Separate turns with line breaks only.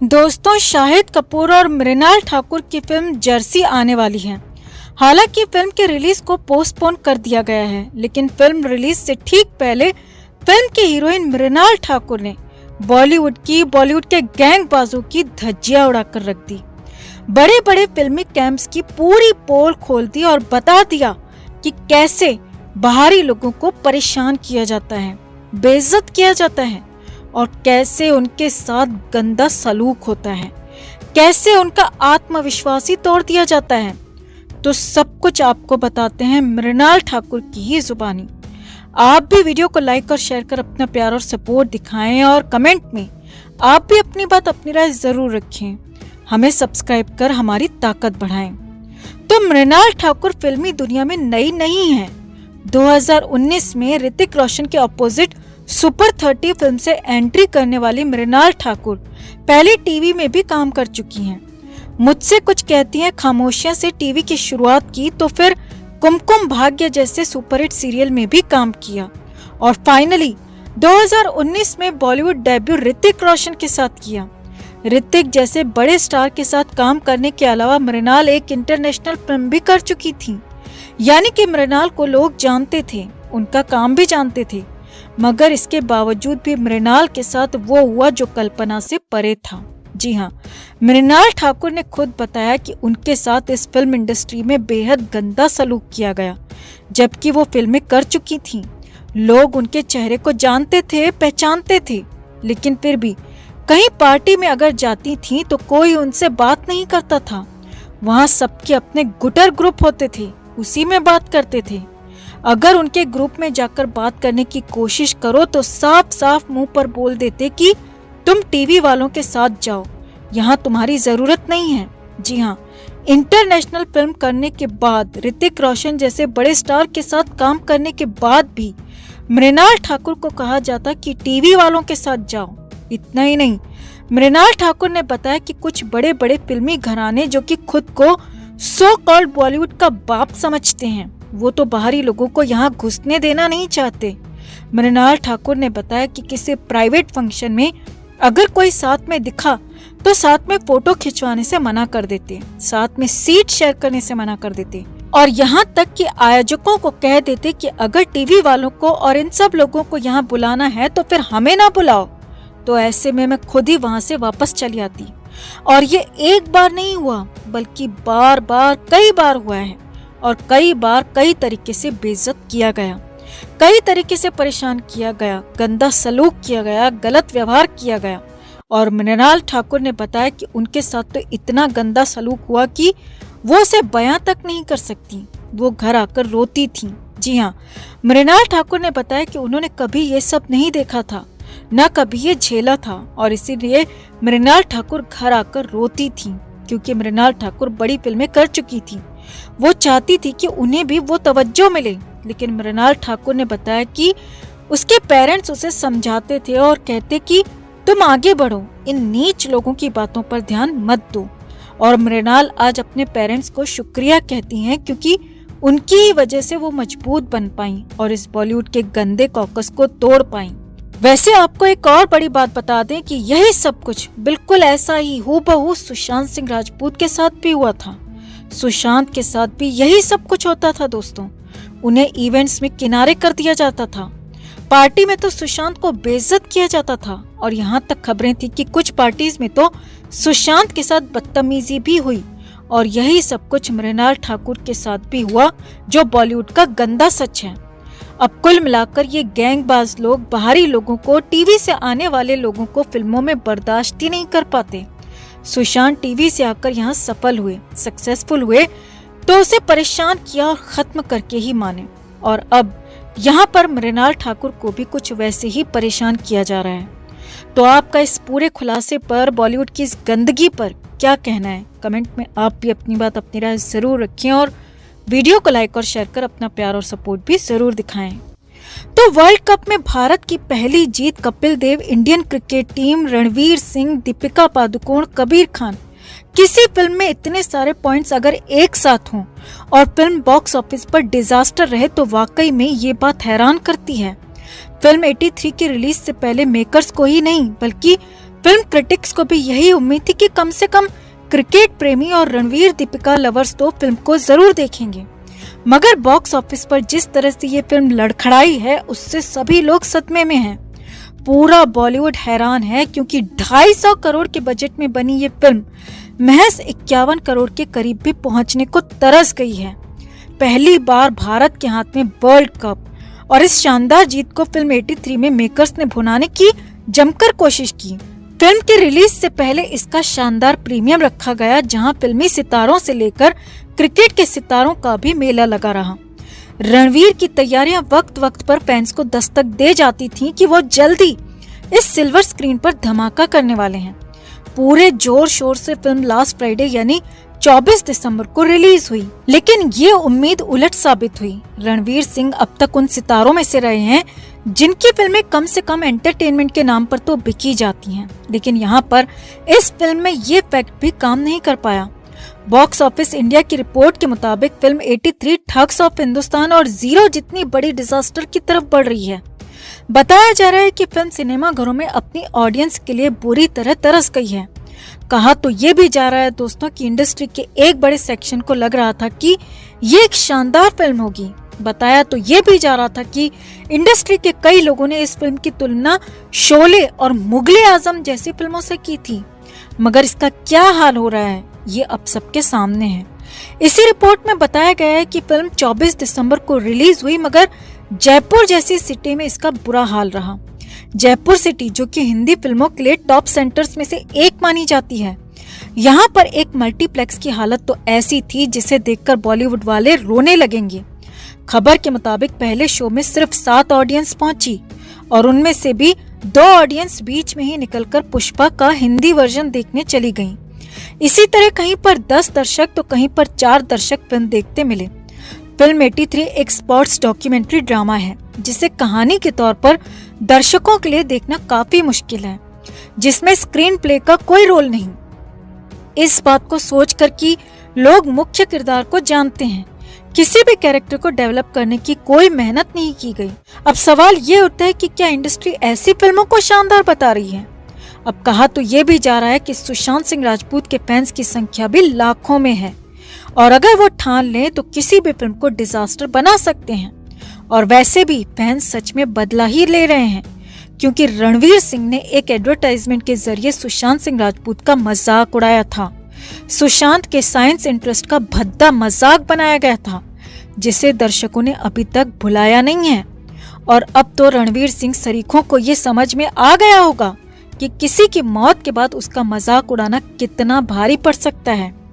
दोस्तों, शाहिद कपूर और मृणाल ठाकुर की फिल्म जर्सी आने वाली है। हालांकि फिल्म के रिलीज को पोस्टपोन कर दिया गया है, लेकिन फिल्म रिलीज से ठीक पहले फिल्म की हीरोइन मृणाल ठाकुर ने बॉलीवुड के गैंगबाजों की धज्जियां उड़ाकर रख दी। बड़े बड़े फिल्मी कैंप्स की पूरी पोल खोल दी और बता दिया कि कैसे बाहरी लोगों को परेशान किया जाता है, बेइज्जत किया जाता है और कैसे उनके साथ गंदा सलूक होता है, कैसे उनका आत्मविश्वास ही तोड़ दिया जाता है। तो सब कुछ आपको बताते हैं मृणाल ठाकुर की ही जुबानी। आप भी वीडियो को लाइक और शेयर कर अपना प्यार और सपोर्ट दिखाएं और कमेंट में आप भी अपनी बात, अपनी राय जरूर रखें। हमें सब्सक्राइब कर हमारी ताकत बढ़ाएं। तो मृणाल ठाकुर फिल्मी दुनिया में नई नहीं है। 2019 में ऋतिक रोशन के अपोजिट सुपर 30 फिल्म से एंट्री करने वाली मृणाल ठाकुर पहले टीवी में भी काम कर चुकी हैं। मुझसे कुछ कहती हैं खामोशियां से टीवी की शुरुआत की, तो फिर कुमकुम भाग्य जैसे सुपरहिट सीरियल में भी काम किया और फाइनली 2019 में बॉलीवुड डेब्यू ऋतिक रोशन के साथ किया। ऋतिक जैसे बड़े स्टार के साथ काम करने के अलावा मृणाल एक इंटरनेशनल फिल्म भी कर चुकी थी। यानी कि मृणाल को लोग जानते थे, उनका काम भी जानते थे, मगर इसके बावजूद भी मृणाल के साथ वो हुआ जो कल्पना से परे था। जी हाँ, मृणाल ठाकुर ने खुद बताया कि उनके साथ इस फिल्म इंडस्ट्री में बेहद गंदा सलूक किया गया। जबकि वो फिल्में कर चुकी थीं, लोग उनके चेहरे को जानते थे, पहचानते थे, लेकिन फिर भी कहीं पार्टी में अगर जाती थीं तो कोई उनसे बात नहीं करता था। वहाँ सबके अपने गुटर ग्रुप होते थे, उसी में बात करते थे। अगर उनके ग्रुप में जाकर बात करने की कोशिश करो तो साफ साफ मुंह पर बोल देते कि तुम टीवी वालों के साथ जाओ, यहाँ तुम्हारी जरूरत नहीं है। जी हाँ, इंटरनेशनल फिल्म करने के बाद, ऋतिक रोशन जैसे बड़े स्टार के साथ काम करने के बाद भी मृणाल ठाकुर को कहा जाता कि टीवी वालों के साथ जाओ। इतना ही नहीं, मृणाल ठाकुर ने बताया कि कुछ बड़े बड़े फिल्मी घराने जो कि खुद को सो कॉल्ड बॉलीवुड का बाप समझते हैं, वो तो बाहरी लोगों को यहाँ घुसने देना नहीं चाहते। मृणाल ठाकुर ने बताया कि किसी प्राइवेट फंक्शन में अगर कोई साथ में दिखा तो साथ में फोटो खिंचवाने से मना कर देते, साथ में सीट शेयर करने से मना कर देते और यहाँ तक कि आयोजकों को कह देते कि अगर टीवी वालों को और इन सब लोगों को यहाँ बुलाना है तो फिर हमें ना बुलाओ। तो ऐसे में मैं खुद ही वहाँ से वापस चली आती। और ये एक बार नहीं हुआ, बल्कि बार बार कई बार हुआ है और कई बार कई तरीके से बेइज्जत किया गया, कई तरीके से परेशान किया गया, गंदा सलूक किया गया, गलत व्यवहार किया गया। और मृणाल ठाकुर ने बताया कि उनके साथ तो इतना गंदा सलूक हुआ कि वो उसे बयां तक नहीं कर सकती, वो घर आकर रोती थी। जी हाँ, मृणाल ठाकुर ने बताया कि उन्होंने कभी ये सब नहीं देखा था, न कभी ये झेला था और इसीलिए मृणाल ठाकुर घर आकर रोती थी, क्योंकि मृणाल ठाकुर बड़ी फिल्में कर चुकी थी। वो चाहती थी कि उन्हें भी वो तवज्जो मिले, लेकिन मृणाल ठाकुर ने बताया कि उसके पेरेंट्स उसे समझाते थे और कहते कि तुम आगे बढ़ो, इन नीच लोगों की बातों पर ध्यान मत दो। और मृणाल आज अपने पेरेंट्स को शुक्रिया कहती हैं, क्योंकि उनकी ही वजह से वो मजबूत बन पाई और इस बॉलीवुड के गंदे कॉकस को तोड़ पाई। वैसे आपको एक और बड़ी बात बता दें कि यही सब कुछ बिल्कुल ऐसा ही हूबहू सुशांत सिंह राजपूत के साथ भी हुआ था। सुशांत के साथ भी यही सब कुछ होता था दोस्तों। उन्हें इवेंट्स में किनारे कर दिया जाता था, पार्टी में तो सुशांत को बेइज्जत किया जाता था और यहाँ तक खबरें थी कि कुछ पार्टीज में तो सुशांत के साथ बदतमीजी भी हुई। और यही सब कुछ मृणाल ठाकुर के साथ भी हुआ, जो बॉलीवुड का गंदा सच है। अब कुल मिलाकर ये गैंगबाज लोग बाहरी लोगों को, टीवी से आने वाले लोगों को फिल्मों में बर्दाश्त ही नहीं कर पाते। सुशांत टीवी से आकर यहाँ सफल हुए, सक्सेसफुल हुए, तो उसे परेशान किया और खत्म करके ही माने। और अब यहाँ पर मृणाल ठाकुर को भी कुछ वैसे ही परेशान किया जा रहा है। तो आपका इस पूरे खुलासे पर, बॉलीवुड की इस गंदगी पर क्या कहना है? कमेंट में आप भी अपनी बात, अपनी राय जरूर रखें और वीडियो को लाइक और शेयर कर अपना प्यार और सपोर्ट भी जरूर दिखाएं। तो वर्ल्ड कप में भारत की पहली जीत, Kapil Dev, Indian cricket team, Ranveer Singh, Deepika Padukone, Kabir Khan, किसी फिल्म में इतने सारे पॉइंट्स अगर एक साथ हों और फिल्म बॉक्स ऑफिस पर डिजास्टर रहे तो वाकई में ये बात हैरान करती है। फिल्म 83 की रिलीज से पहले मेकर्स को ही नहीं बल्कि फिल्म क्रिटिक्स को भी यही उम्मीद थी कि कम से कम क्रिकेट प्रेमी और रणवीर दीपिका लवर्स तो फिल्म को जरूर देखेंगे, मगर बॉक्स ऑफिस पर जिस तरह से ये फिल्म लड़खड़ाई है उससे सभी लोग सदमे में हैं। पूरा बॉलीवुड हैरान है क्योंकि 250 करोड़ के बजट में बनी ये फिल्म महज 51 करोड़ के करीब भी पहुंचने को तरस गई है। पहली बार भारत के हाथ में वर्ल्ड कप और इस शानदार जीत को फिल्म 83 में मेकर्स ने भुनाने की जमकर कोशिश की। फिल्म के रिलीज से पहले इसका शानदार प्रीमियम रखा गया, जहां फिल्मी सितारों से लेकर क्रिकेट के सितारों का भी मेला लगा रहा। रणवीर की तैयारियां वक्त वक्त पर फैंस को दस्तक दे जाती थीं कि वो जल्दी इस सिल्वर स्क्रीन पर धमाका करने वाले हैं। पूरे जोर शोर से फिल्म लास्ट फ्राइडे यानी 24 दिसंबर को रिलीज हुई, लेकिन ये उम्मीद उलट साबित हुई। रणवीर सिंह अब तक उन सितारों में से रहे हैं जिनकी फिल्में कम से कम एंटरटेनमेंट के नाम पर तो बिकी जाती हैं, लेकिन यहाँ पर इस फिल्म में ये फैक्ट भी काम नहीं कर पाया। बॉक्स ऑफिस इंडिया की रिपोर्ट के मुताबिक फिल्म 83 ठग्स ऑफ हिंदुस्तान और जीरो जितनी बड़ी डिजास्टर की तरफ बढ़ रही है। बताया जा रहा है कि फिल्म सिनेमा घरों में अपनी ऑडियंस के लिए बुरी तरह तरस गई है। कहा तो ये भी जा रहा है दोस्तों कि इंडस्ट्री के एक बड़े सेक्शन को लग रहा था कि ये एक शानदार फिल्म होगी। बताया तो ये भी जा रहा था कि इंडस्ट्री के कई लोगों ने इस फिल्म की तुलना शोले और मुगले आजम जैसी फिल्मों से की थी, मगर इसका क्या हाल हो रहा है ये अब सबके सामने है। इसी रिपोर्ट में बताया गया है कि फिल्म 24 दिसंबर को रिलीज हुई, मगर जयपुर जैसी सिटी में इसका बुरा हाल रहा। जयपुर सिटी, जो कि हिंदी फिल्मों के लिए टॉप सेंटर्स में से एक मानी जाती है, यहाँ पर एक मल्टीप्लेक्स की हालत तो ऐसी थी जिसे देखकर बॉलीवुड वाले रोने लगेंगे। खबर के मुताबिक पहले शो में सिर्फ 7 ऑडियंस पहुंची और उनमें से भी 2 ऑडियंस बीच में ही निकलकर पुष्पा का हिंदी वर्जन देखने चली गईं। इसी तरह कहीं पर 10 दर्शक तो कहीं पर 4 दर्शक फिल्म देखते मिले। फिल्म 83 एक स्पोर्ट्स डॉक्यूमेंट्री ड्रामा है जिसे कहानी के तौर पर दर्शकों के लिए देखना काफी मुश्किल है, जिसमें स्क्रीन प्ले का कोई रोल नहीं। इस बात को सोचकर कि लोग मुख्य किरदार को जानते हैं, किसी भी कैरेक्टर को डेवलप करने की कोई मेहनत नहीं की गई। अब सवाल ये उठता है कि क्या इंडस्ट्री ऐसी फिल्मों को शानदार बता रही है? अब कहा तो ये भी जा रहा है कि सुशांत सिंह राजपूत के फैंस की संख्या भी लाखों में है और अगर वो ठान लें तो किसी भी फिल्म को डिजास्टर बना सकते हैं। और वैसे भी फैंस सच में बदला ही ले रहे हैं, क्योंकि रणवीर सिंह ने एक एडवर्टाइजमेंट के जरिए सुशांत सिंह राजपूत का मजाक उड़ाया था। सुशांत के साइंस इंटरेस्ट का भद्दा मजाक बनाया गया था, जिसे दर्शकों ने अभी तक भुलाया नहीं है। और अब तो रणवीर सिंह सरीखों को ये समझ में आ गया होगा कि किसी की मौत के बाद उसका मजाक उड़ाना कितना भारी पड़ सकता है।